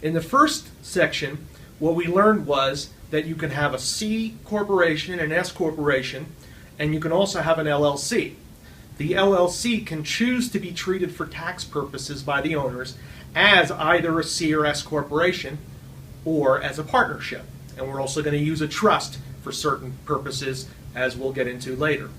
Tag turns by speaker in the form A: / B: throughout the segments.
A: In the first section, what we learned was that you can have a C corporation, an S corporation, and you can also have an LLC. The LLC can choose to be treated for tax purposes by the owners as either a C or S corporation or as a partnership. And we're also going to use a trust for certain purposes, as we'll get into later.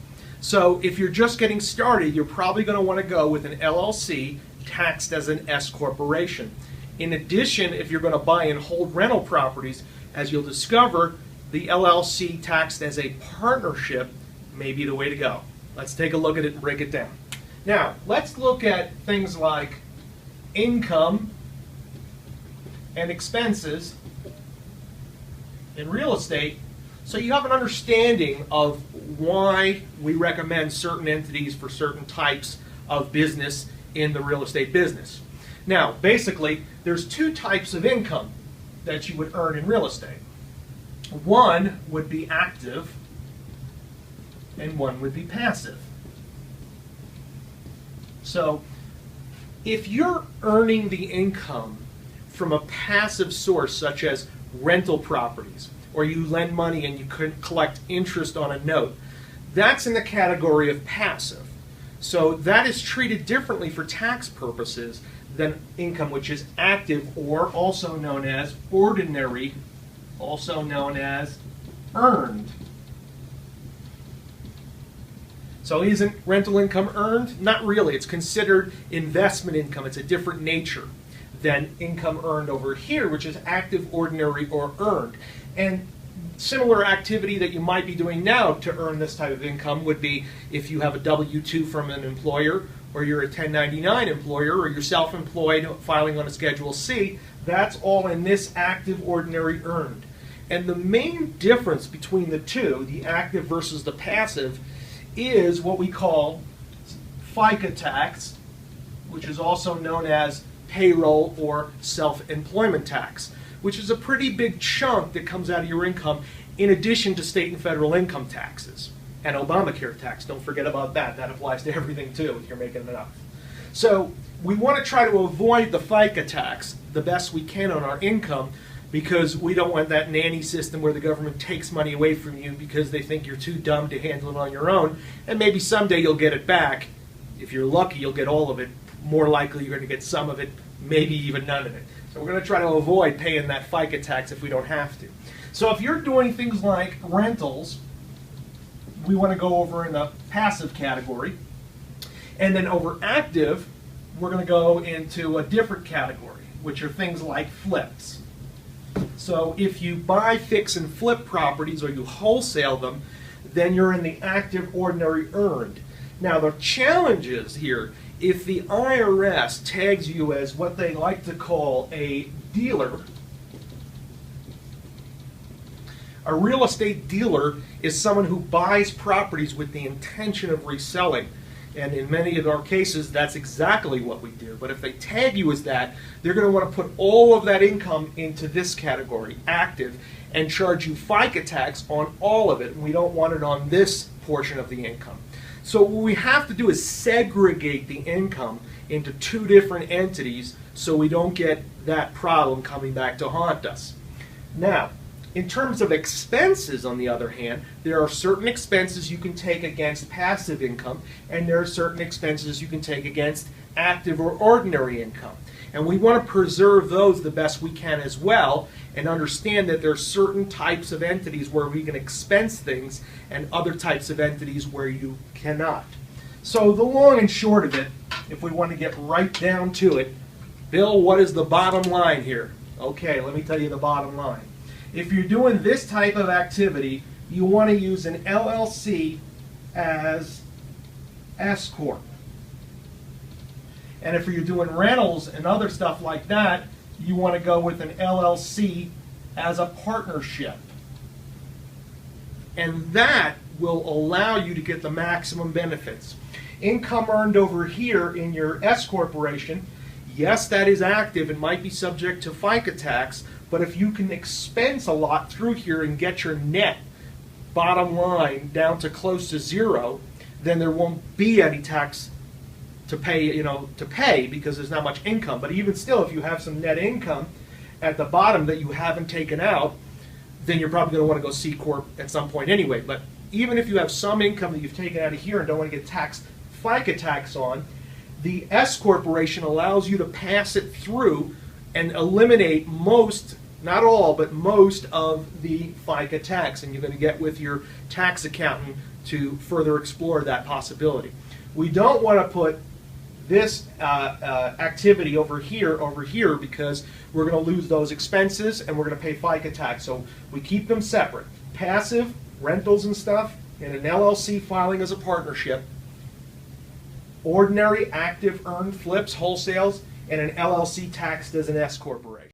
A: So if you're just getting started, you're probably going to want to go with an LLC taxed as an S corporation. In addition, if you're going to buy and hold rental properties, as you'll discover, the LLC taxed as a partnership may be the way to go. Let's take a look at it and break it down. Now, let's look at things like income and expenses in real estate, so you have an understanding of why we recommend certain entities for certain types of business in the real estate business. Now, basically, there's two types of income that you would earn in real estate. One would be active, and one would be passive. So, if you're earning the income from a passive source, such as rental properties, or you lend money and you could collect interest on a note, that's in the category of passive. So that is treated differently for tax purposes than income which is active, or also known as ordinary, also known as earned. So isn't rental income earned? Not really. It's considered investment income. It's a different nature than income earned over here, which is active, ordinary, or earned. And similar activity that you might be doing now to earn this type of income would be if you have a W-2 from an employer, or you're a 1099 employer, or you're self-employed filing on a Schedule C. That's all in this active, ordinary, earned. And the main difference between the two, the active versus the passive, is what we call FICA tax, which is also known as payroll or self-employment tax, which is a pretty big chunk that comes out of your income in addition to state and federal income taxes. And Obamacare tax, don't forget about that. That applies to everything too if you're making enough. So we want to try to avoid the FICA tax the best we can on our income, because we don't want that nanny system where the government takes money away from you because they think you're too dumb to handle it on your own, and maybe someday you'll get it back. If you're lucky, you'll get all of it. More likely you're going to get some of it, maybe even none of it. So we're going to try to avoid paying that FICA tax if we don't have to. So if you're doing things like rentals, we want to go over in the passive category. And then over active, we're going to go into a different category, which are things like flips. So if you buy, fix, and flip properties, or you wholesale them, then you're in the active, ordinary, earned. Now the challenge is here, if the IRS tags you as what they like to call a dealer, a real estate dealer is someone who buys properties with the intention of reselling. And in many of our cases, that's exactly what we do. But if they tag you as that, they're going to want to put all of that income into this category, active, and charge you FICA tax on all of it. And we don't want it on this portion of the income. So what we have to do is segregate the income into two different entities so we don't get that problem coming back to haunt us. Now, in terms of expenses, on the other hand, there are certain expenses you can take against passive income, and there are certain expenses you can take against active or ordinary income. And we want to preserve those the best we can as well, and understand that there are certain types of entities where we can expense things and other types of entities where you cannot. So the long and short of it, if we want to get right down to it, Bill, what is the bottom line here? Okay, let me tell you the bottom line. If you're doing this type of activity, you want to use an LLC as S Corp. And if you're doing rentals and other stuff like that, you want to go with an LLC as a partnership. And that will allow you to get the maximum benefits. Income earned over here in your S corporation, yes, that is active and might be subject to FICA tax, but if you can expense a lot through here and get your net bottom line down to close to zero, then there won't be any tax to pay, because there's not much income. But even still, if you have some net income at the bottom that you haven't taken out, then you're probably going to want to go C Corp at some point anyway. But even if you have some income that you've taken out of here and don't want to get taxed FICA tax on, the S Corporation allows you to pass it through and eliminate most, not all, but most of the FICA tax. And you're going to get with your tax accountant to further explore that possibility. We don't want to put this activity over here because we're going to lose those expenses and we're going to pay FICA tax. So we keep them separate. Passive, rentals and stuff, in an LLC filing as a partnership. Ordinary active earned flips, wholesales, and an LLC taxed as an S corporation.